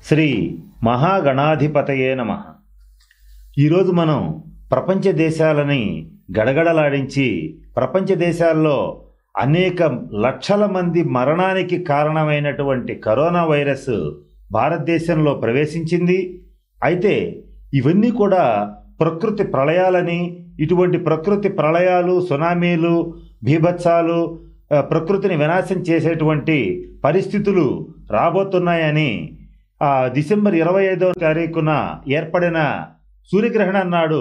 శ్రీ మహాగణాధిపతయే నమః. ఈరోజు మనం ప్రపంచ దేశాలని గడగడలాడించి ప్రపంచ దేశాల్లో అనేక లక్షల మంది మరణానికి కారణమైనటువంటి కరోనా వైరస్ భారతదేశంలో ప్రవేశించింది. అయితే ఇవన్నీ కూడా ప్రకృతి ప్రళయాలని, ఇటువంటి ప్రకృతి ప్రళయాలు, సునామీలు, బీభత్సాలు, ప్రకృతిని వినాశం చేసేటువంటి పరిస్థితులు రాబోతున్నాయని డిసెంబర్ 25వ తారీఖున ఏర్పడిన సూర్యగ్రహణం నాడు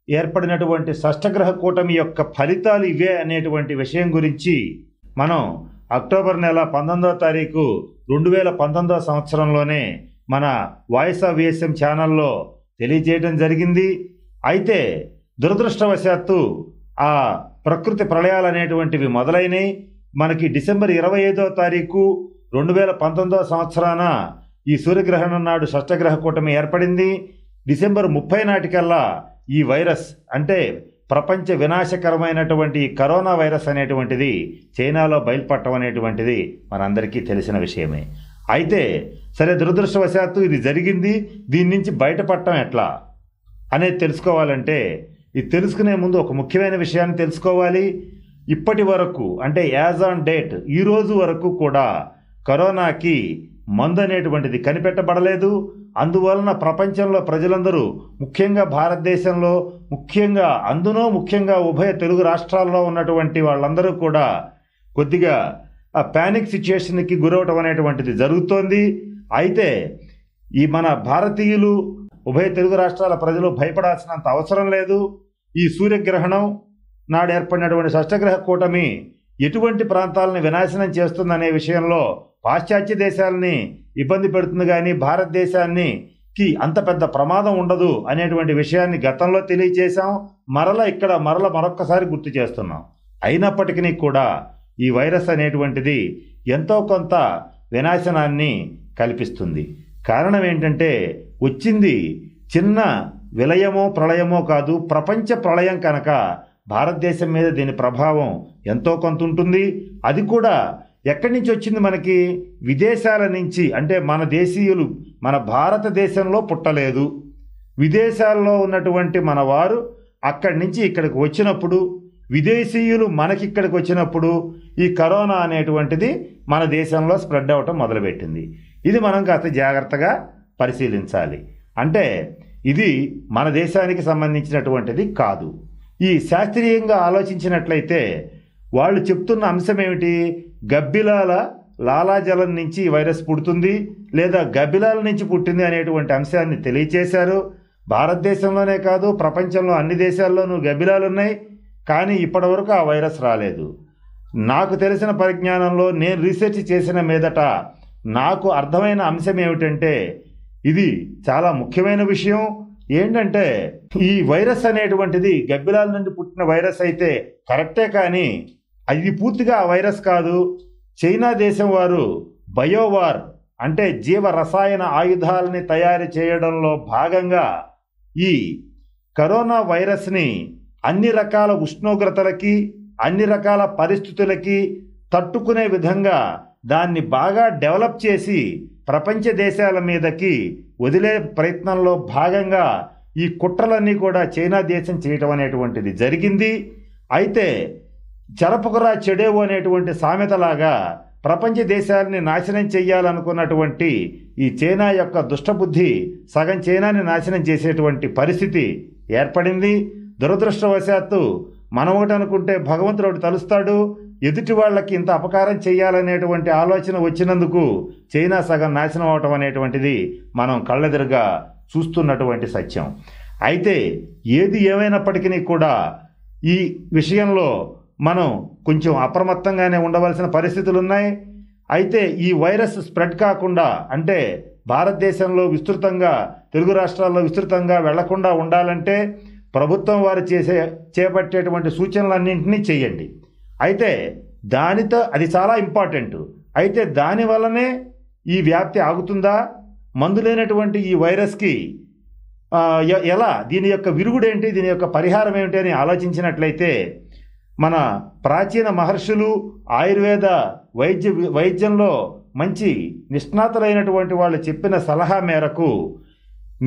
ఏర్పడినటువంటి షష్టగ్రహ కూటమి యొక్క ఫలితాలు ఇవే అనేటువంటి విషయం గురించి మనం అక్టోబర్ నెల 19వ తారీఖు 2019వ సంవత్సరంలోనే మన వాయిస్ ఆఫ్ విఎస్ఎం ఛానల్లో తెలియజేయడం జరిగింది. అయితే దురదృష్టవశాత్తు ఆ ప్రకృతి ప్రళయాలు అనేటువంటివి మొదలైనవి. మనకి డిసెంబర్ 25వ తారీఖు 2019వ సంవత్సరాన ఈ సూర్యగ్రహణం నాడు షష్టగ్రహ కూటమి ఏర్పడింది. డిసెంబర్ 30 నాటికల్లా ఈ వైరస్ అంటే ప్రపంచ వినాశకరమైనటువంటి కరోనా వైరస్ అనేటువంటిది చైనాలో బయలుపడటం అనేటువంటిది మనందరికీ తెలిసిన విషయమే. అయితే సరే, దురదృష్టవశాత్తు ఇది జరిగింది. దీని నుంచి బయటపడటం ఎట్లా అనేది తెలుసుకోవాలంటే, ఇది తెలుసుకునే ముందు ఒక ముఖ్యమైన విషయాన్ని తెలుసుకోవాలి. ఇప్పటి వరకు అంటే యాజ్ ఆన్ డేట్ ఈ రోజు వరకు కూడా కరోనాకి మందు అనేటువంటిది కనిపెట్టబడలేదు. అందువలన ప్రపంచంలో ప్రజలందరూ, ముఖ్యంగా భారతదేశంలో, ముఖ్యంగా ఉభయ తెలుగు రాష్ట్రాల్లో ఉన్నటువంటి వాళ్ళందరూ కూడా కొద్దిగా ఆ ప్యానిక్ సిచ్యుయేషన్కి గురవటం అనేటువంటిది జరుగుతోంది. అయితే ఈ మన భారతీయులు, ఉభయ తెలుగు రాష్ట్రాల ప్రజలు భయపడాల్సినంత అవసరం లేదు. ఈ సూర్యగ్రహణం నాడు ఏర్పడినటువంటి షష్టగ్రహ కూటమి ఎటువంటి ప్రాంతాలను వినాశనం చేస్తుందనే విషయంలో పాశ్చాత్య దేశాలని ఇబ్బంది పెడుతుంది, కానీ భారతదేశానికి అంత పెద్ద ప్రమాదం ఉండదు అనేటువంటి విషయాన్ని గతంలో తెలియజేశాం. మరొక్కసారి గుర్తు చేస్తున్నాం. అయినప్పటికీ కూడా ఈ వైరస్ అనేటువంటిది ఎంతో కొంత వినాశనాన్ని కల్పిస్తుంది. కారణం ఏంటంటే, వచ్చింది చిన్న విలయమో ప్రళయమో కాదు, ప్రపంచ ప్రళయం కనుక భారతదేశం మీద దీని ప్రభావం ఎంతో కొంత ఉంటుంది. అది కూడా ఎక్కడి నుంచి వచ్చింది? మనకి విదేశాల నుంచి. అంటే మన దేశీయులు మన భారతదేశంలో పుట్టలేదు, విదేశాల్లో ఉన్నటువంటి మన వారు అక్కడి నుంచి ఇక్కడికి వచ్చినప్పుడు, విదేశీయులు మనకిక్కడికి వచ్చినప్పుడు ఈ కరోనా అనేటువంటిది మన దేశంలో స్ప్రెడ్ అవ్వటం మొదలుపెట్టింది. ఇది మనం కాస్త జాగ్రత్తగా పరిశీలించాలి. అంటే ఇది మన దేశానికి సంబంధించినటువంటిది కాదు. ఈ శాస్త్రీయంగా ఆలోచించినట్లయితే వాళ్ళు చెప్తున్న అంశం ఏమిటి? గబ్బిలాల లాలాజలం నుంచి ఈ వైరస్ పుడుతుంది, లేదా గబ్బిలాల నుంచి పుట్టింది అనేటువంటి అంశాన్ని తెలియచేశారు. భారతదేశంలోనే కాదు, ప్రపంచంలో అన్ని దేశాల్లోనూ గబ్బిలాలు ఉన్నాయి, కానీ ఇప్పటివరకు ఆ వైరస్ రాలేదు. నాకు తెలిసిన పరిజ్ఞానంలో నేను రీసెర్చ్ చేసిన మీదట నాకు అర్థమైన అంశం ఏమిటంటే, ఇది చాలా ముఖ్యమైన విషయం. ఏంటంటే, ఈ వైరస్ అనేటువంటిది గబ్బిలాల నుండి పుట్టిన వైరస్ అయితే కరెక్టే, కానీ అది పూర్తిగా ఆ వైరస్ కాదు. చైనా దేశం వారు బయోవార్ అంటే జీవ రసాయన ఆయుధాలని తయారు చేయడంలో భాగంగా ఈ కరోనా వైరస్ని అన్ని రకాల ఉష్ణోగ్రతలకి, అన్ని రకాల పరిస్థితులకి తట్టుకునే విధంగా దాన్ని బాగా డెవలప్ చేసి ప్రపంచ దేశాల మీదకి వదిలే ప్రయత్నంలో భాగంగా ఈ కుట్రలన్నీ కూడా చైనా దేశం చేయటం అనేటువంటిది జరిగింది. అయితే చెరపకురా చెడేవు అనేటువంటి సామెతలాగా ప్రపంచ దేశాలని నాశనం చేయాలనుకున్నటువంటి ఈ చైనా యొక్క దుష్టబుద్ధి సగం చైనాని నాశనం చేసేటువంటి పరిస్థితి ఏర్పడింది. దురదృష్టవశాత్తు మనం ఒకటి అనుకుంటే భగవంతుడు ఒకటి తలుస్తాడు. ఎదుటి వాళ్ళకి ఇంత అపకారం చేయాలనేటువంటి ఆలోచన వచ్చినందుకు చైనా సగం నాశనం అవటం అనేటువంటిది మనం కళ్ళెదురుగా చూస్తున్నటువంటి సత్యం. అయితే ఏది ఏమైనప్పటికీ కూడా ఈ విషయంలో మనం కొంచెం అప్రమత్తంగానే ఉండవలసిన పరిస్థితులు ఉన్నాయి. అయితే ఈ వైరస్ స్ప్రెడ్ కాకుండా, అంటే భారతదేశంలో విస్తృతంగా, తెలుగు రాష్ట్రాల్లో విస్తృతంగా వెళ్లకుండా ఉండాలంటే ప్రభుత్వం వారు చేపట్టేటువంటి సూచనలన్నింటినీ చేయండి. అయితే దానితో అది చాలా ఇంపార్టెంట్. అయితే దానివల్లనే ఈ వ్యాప్తి ఆగుతుందా? మందు లేనటువంటి ఈ వైరస్కి ఎలా, దీని యొక్క విరుగుడేంటి, దీని యొక్క పరిహారం ఏమిటి అని ఆలోచించినట్లయితే, మన ప్రాచీన మహర్షులు ఆయుర్వేద వైద్యంలో మంచి నిష్ణాతులైనటువంటి వాళ్ళు చెప్పిన సలహా మేరకు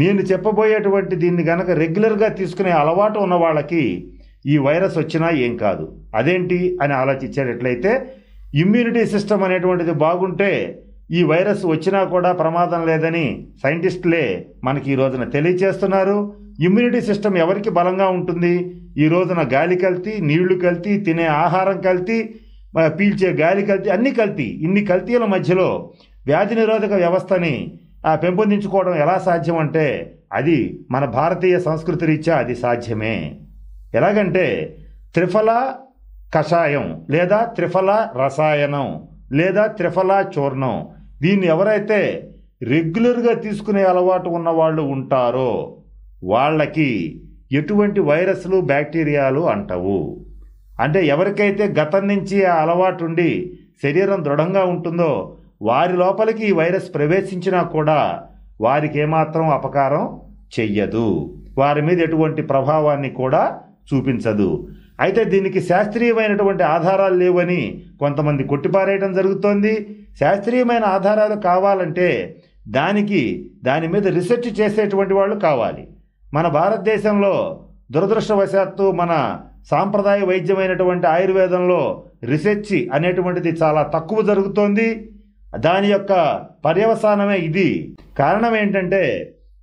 నేను చెప్పబోయేటువంటి దీన్ని గనక రెగ్యులర్గా తీసుకునే అలవాటు ఉన్న వాళ్ళకి ఈ వైరస్ వచ్చినా ఏం కాదు. అదేంటి అని ఆలోచించేటట్లయితే ఇమ్యూనిటీ సిస్టమ్ అనేటువంటిది బాగుంటే ఈ వైరస్ వచ్చినా కూడా ప్రమాదం లేదని సైంటిస్టులే మనకి ఈ రోజున తెలియచేస్తున్నారు. ఇమ్యూనిటీ సిస్టమ్ ఎవరికి బలంగా ఉంటుంది? ఈ రోజున గాలి కల్తీ, నీళ్లు కల్తీ, తినే ఆహారం కల్తీ, పీల్చే గాలి కల్తీ, అన్ని కల్తీ. ఇన్ని కల్తీల మధ్యలో వ్యాధి నిరోధక వ్యవస్థని పెంపొందించుకోవడం ఎలా సాధ్యం అంటే అది మన భారతీయ సంస్కృతి రీత్యా అది సాధ్యమే. ఎలాగంటే త్రిఫల కషాయం లేదా త్రిఫల రసాయనం లేదా త్రిఫల చూర్ణం, దీన్ని ఎవరైతే రెగ్యులర్గా తీసుకునే అలవాటు ఉన్న వాళ్ళు ఉంటారో వాళ్ళకి ఎటువంటి వైరస్లు బ్యాక్టీరియాలు అంటవు. అంటే ఎవరికైతే గతం నుంచి ఆ అలవాటు ఉండి శరీరం దృఢంగా ఉంటుందో వారి లోపలికి ఈ వైరస్ ప్రవేశించినా కూడా వారికి ఏమాత్రం అపకారం చెయ్యదు, వారి మీద ఎటువంటి ప్రభావాన్ని కూడా చూపించదు. అయితే దీనికి శాస్త్రీయమైనటువంటి ఆధారాలు లేవని కొంతమంది కొట్టిపారేయడం జరుగుతోంది. శాస్త్రీయమైన ఆధారాలు కావాలంటే దాని మీద రీసెర్చ్ చేసేటువంటి వాళ్ళు కావాలి. మన భారతదేశంలో దురదృష్టవశాత్తు మన సాంప్రదాయ వైద్యమైనటువంటి ఆయుర్వేదంలో రీసెర్చ్ అనేటువంటిది చాలా తక్కువ జరుగుతోంది. దాని యొక్క పర్యవసానమే ఇది. కారణం ఏంటంటే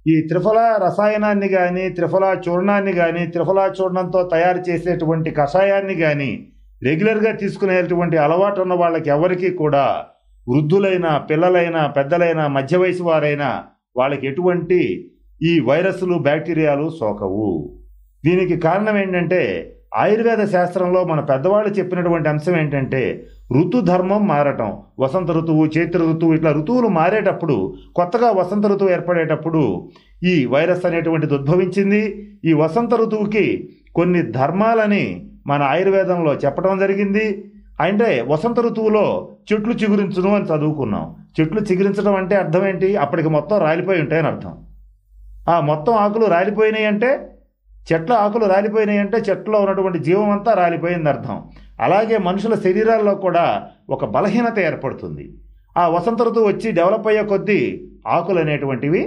ఈ త్రిఫల రసాయనాన్ని కానీ, త్రిఫల చూర్ణాన్ని కానీ, త్రిఫల చూర్ణంతో తయారు చేసేటువంటి కషాయాన్ని కానీ రెగ్యులర్గా తీసుకునేటువంటి అలవాటు ఉన్న వాళ్ళకి ఎవరికి కూడా, వృద్ధులైనా, పిల్లలైనా, పెద్దలైనా, మధ్య వయసు వారైనా వాళ్ళకి ఎటువంటి ఈ వైరస్లు బ్యాక్టీరియాలు సోకవు. దీనికి కారణం ఏంటంటే ఆయుర్వేద శాస్త్రంలో మన పెద్దవాళ్ళు చెప్పినటువంటి అంశం ఏంటంటే ఋతుధర్మం మారటం. వసంత ఋతువు, చైత్ర ఋతువు, ఇట్లా ఋతువులు మారేటప్పుడు, కొత్తగా వసంత ఋతువు ఏర్పడేటప్పుడు ఈ వైరస్ అనేటువంటిది ఉద్భవించింది. ఈ వసంత ఋతువుకి కొన్ని ధర్మాలని మన ఆయుర్వేదంలో చెప్పడం జరిగింది. అంటే వసంత ఋతువులో చెట్లు చిగురించును అని చదువుకున్నాం. చెట్లు చిగురించడం అంటే అర్థం ఏంటి? అప్పటికి మొత్తం రాలిపోయి ఉంటాయని అర్థం. ఆ మొత్తం ఆకులు రాలిపోయినాయి అంటే, చెట్ల ఆకులు రాలిపోయినాయి అంటే చెట్లో ఉన్నటువంటి జీవం అంతా రాలిపోయింది అర్థం. అలాగే మనుషుల శరీరాల్లో కూడా ఒక బలహీనత ఏర్పడుతుంది. ఆ వసంత ఋతువు వచ్చి డెవలప్ అయ్యే కొద్దీ ఆకులు అనేటువంటివి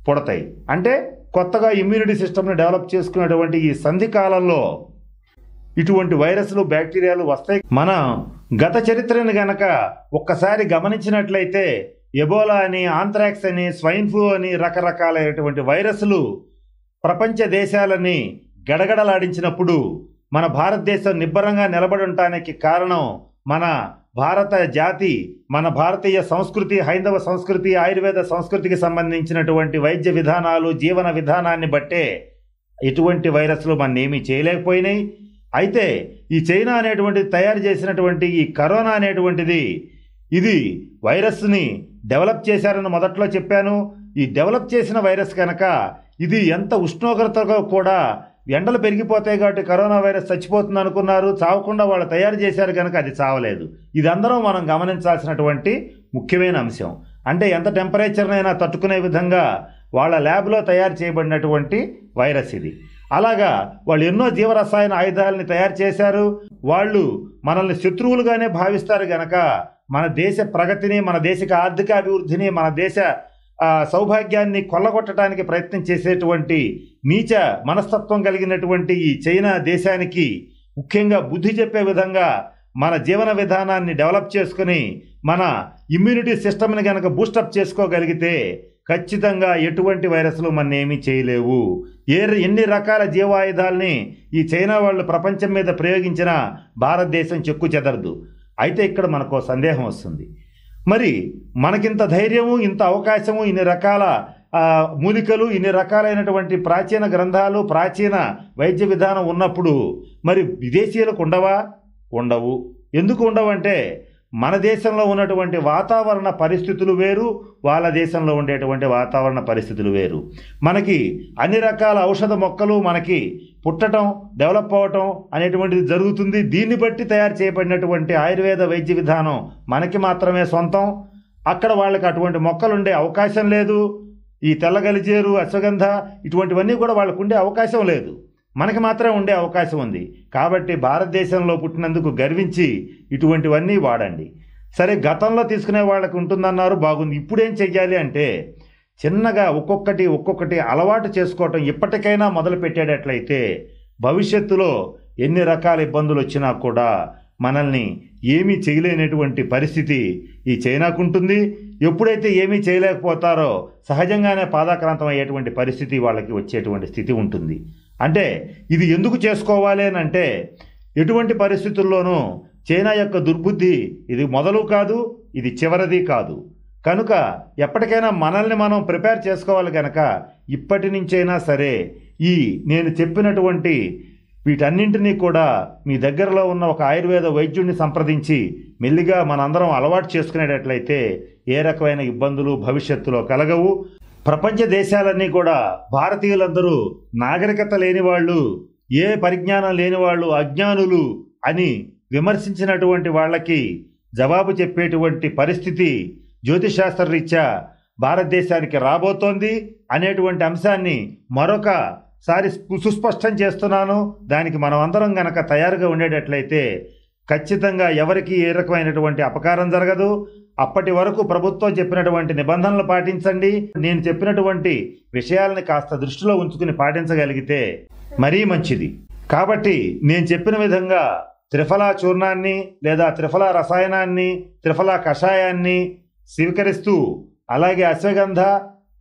పుడతాయి. అంటే కొత్తగా ఇమ్యూనిటీ సిస్టమ్ని డెవలప్ చేసుకునేటువంటి ఈ సంధి కాలంలో ఇటువంటి వైరస్లు, బ్యాక్టీరియాలు వస్తాయి. మన గత చరిత్రను గనక ఒక్కసారి గమనించినట్లయితే ఎబోలా అని, ఆంథ్రాక్స్ అని, స్వైన్ ఫ్లూ అని రకరకాలైనటువంటి వైరస్లు ప్రపంచ దేశాలని గడగడలాడించినప్పుడు మన భారతదేశం నిబ్బరంగా నిలబడి ఉండటానికి కారణం మన భారత జాతి, మన భారతీయ సంస్కృతి, హైందవ సంస్కృతి, ఆయుర్వేద సంస్కృతికి సంబంధించినటువంటి వైద్య విధానాలు, జీవన విధానాన్ని బట్టే ఎటువంటి వైరస్లు మన ఏమీ చేయలేకపోయినాయి. అయితే ఈ చైనా అనేటువంటిది తయారు చేసినటువంటి ఈ కరోనా అనేటువంటిది ఇది వైరస్ని డెవలప్ చేశారని మొదట్లో చెప్పాను. ఈ డెవలప్ చేసిన వైరస్ కనుక ఇది ఎంత ఉష్ణోగ్రతగా కూడా ఎండలు పెరిగిపోతాయి కాబట్టి కరోనా వైరస్ చచ్చిపోతుంది అనుకున్నారు. చావకుండా వాళ్ళు తయారు చేశారు కనుక అది చావలేదు. ఇది అందరం మనం గమనించాల్సినటువంటి ముఖ్యమైన అంశం. అంటే ఎంత టెంపరేచర్నైనా తట్టుకునే విధంగా వాళ్ళ ల్యాబ్లో తయారు చేయబడినటువంటి వైరస్ ఇది. అలాగా వాళ్ళు ఎన్నో జీవరసాయన ఆయుధాలని తయారు చేశారు. వాళ్ళు మనల్ని శత్రువులుగానే భావిస్తారు గనక మన దేశ ప్రగతిని, మన దేశ ఆర్థిక అభివృద్ధిని, మన దేశ సౌభాగ్యాన్ని కొల్లగొట్టడానికి ప్రయత్నం చేసేటువంటి నీచ మనస్తత్వం కలిగినటువంటి ఈ చైనా దేశానికి ముఖ్యంగా బుద్ధి చెప్పే విధంగా మన జీవన విధానాన్ని డెవలప్ చేసుకుని మన ఇమ్యూనిటీ సిస్టమ్ని కనుక బూస్టప్ చేసుకోగలిగితే ఖచ్చితంగా ఎటువంటి వైరస్లు మన ఏమీ చేయలేవు. ఎన్ని రకాల జీవాయుధాలని ఈ చైనా వాళ్ళు ప్రపంచం మీద ప్రయోగించిన భారతదేశం చెక్కు చెదరదు. అయితే ఇక్కడ మనకు సందేహం వస్తుంది, మరి మనకింత ధైర్యము, ఇంత అవకాశము, ఇన్ని రకాల మూలికలు, ఇన్ని రకాలైనటువంటి ప్రాచీన గ్రంథాలు, ప్రాచీన వైద్య విధానం ఉన్నప్పుడు మరి విదేశీయులకు ఉండవా? ఉండవు. ఎందుకు ఉండవంటే మన దేశంలో ఉన్నటువంటి వాతావరణ పరిస్థితులు వేరు, వాళ్ళ దేశంలో ఉండేటువంటి వాతావరణ పరిస్థితులు వేరు. మనకి అన్ని రకాల ఔషధ మొక్కలు మనకి పుట్టడం, డెవలప్ అవ్వటం అనేటువంటిది జరుగుతుంది. దీన్ని బట్టి తయారు చేయబడినటువంటి ఆయుర్వేద వైద్య విధానం మనకి మాత్రమే సొంతం. అక్కడ వాళ్ళకి అటువంటి మొక్కలు ఉండే అవకాశం లేదు. ఈ తెల్లగలిజేరు, అశ్వగంధ ఇటువంటివన్నీ కూడా వాళ్ళకు ఉండే అవకాశం లేదు. మనకి మాత్రమే ఉండే అవకాశం ఉంది. కాబట్టి భారతదేశంలో పుట్టినందుకు గర్వించి ఇటువంటివన్నీ వాడండి. సరే గతంలో తీసుకునే వాళ్ళకి ఉంటుందన్నారు, బాగుంది. ఇప్పుడేం చెయ్యాలి అంటే చిన్నగా ఒక్కొక్కటి అలవాటు చేసుకోవటం ఇప్పటికైనా మొదలు పెట్టేటట్లయితే భవిష్యత్తులో ఎన్ని రకాల ఇబ్బందులు వచ్చినా కూడా మనల్ని ఏమీ చేయలేనటువంటి పరిస్థితి ఈ చైనాకుంటుంది. ఎప్పుడైతే ఏమీ చేయలేకపోతారో సహజంగానే పాదాక్రాంతం అయ్యేటువంటి పరిస్థితి వాళ్ళకి వచ్చేటువంటి స్థితి ఉంటుంది. అంటే ఇది ఎందుకు చేసుకోవాలి అని అంటే ఎటువంటి పరిస్థితుల్లోనూ చైనా యొక్క దుర్బుద్ధి ఇది మొదలు కాదు, ఇది చివరిది కాదు. కనుక ఎప్పటికైనా మనల్ని మనం ప్రిపేర్ చేసుకోవాలి. కనుక ఇప్పటి నుంచైనా సరే ఈ నేను చెప్పినటువంటి వీటన్నింటినీ కూడా మీ దగ్గరలో ఉన్న ఒక ఆయుర్వేద వైద్యుడిని సంప్రదించి మెల్లిగా మనందరం అలవాటు చేసుకునేటట్లయితే ఏ రకమైన ఇబ్బందులు భవిష్యత్తులో కలగవు. ప్రపంచ దేశాలన్నీ కూడా భారతీయులందరూ నాగరికత లేని వాళ్ళు, ఏ పరిజ్ఞానం లేని వాళ్ళు, అజ్ఞానులు అని విమర్శించినటువంటి వాళ్ళకి జవాబు చెప్పేటువంటి పరిస్థితి జ్యోతిశాస్త్ర రీత్యా భారతదేశానికి రాబోతోంది అనేటువంటి అంశాన్ని మరొకసారి సుస్పష్టం చేస్తున్నాను. దానికి మనం అందరం గనక తయారుగా ఉండేటట్లయితే ఖచ్చితంగా ఎవరికి ఏ రకమైనటువంటి అపకారం జరగదు. అప్పటి వరకు ప్రభుత్వం చెప్పినటువంటి నిబంధనలు పాటించండి. నేను చెప్పినటువంటి విషయాలని కాస్త దృష్టిలో ఉంచుకుని పాటించగలిగితే మరీ మంచిది. కాబట్టి నేను చెప్పిన విధంగా త్రిఫలా చూర్ణాన్ని లేదా త్రిఫలా రసాయనాన్ని, త్రిఫలా కషాయాన్ని స్వీకరిస్తూ అలాగే అశ్వగంధ,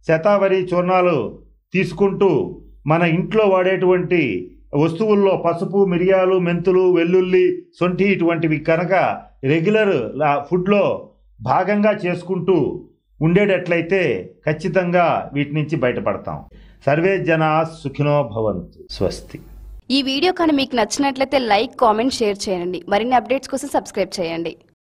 శతావరి చూర్ణాలు తీసుకుంటూ మన ఇంట్లో వాడేటువంటి వస్తువుల్లో పసుపు, మిరియాలు, మెంతులు, వెల్లుల్లి, సొంఠి ఇటువంటివి కనుక రెగ్యులర్ ఫుడ్లో భాగంగా చేసుకుంటూ ఉండేటట్లయితే ఖచ్చితంగా వీటి నుంచి బయటపడతాం. సర్వే జనా సుఖినో భవంతు. స్వస్తి. ఈ వీడియో కానీ మీకు నచ్చినట్లయితే లైక్, కామెంట్, షేర్ చేయండి. మరిన్ని అప్డేట్స్ కోసం సబ్స్క్రైబ్ చేయండి.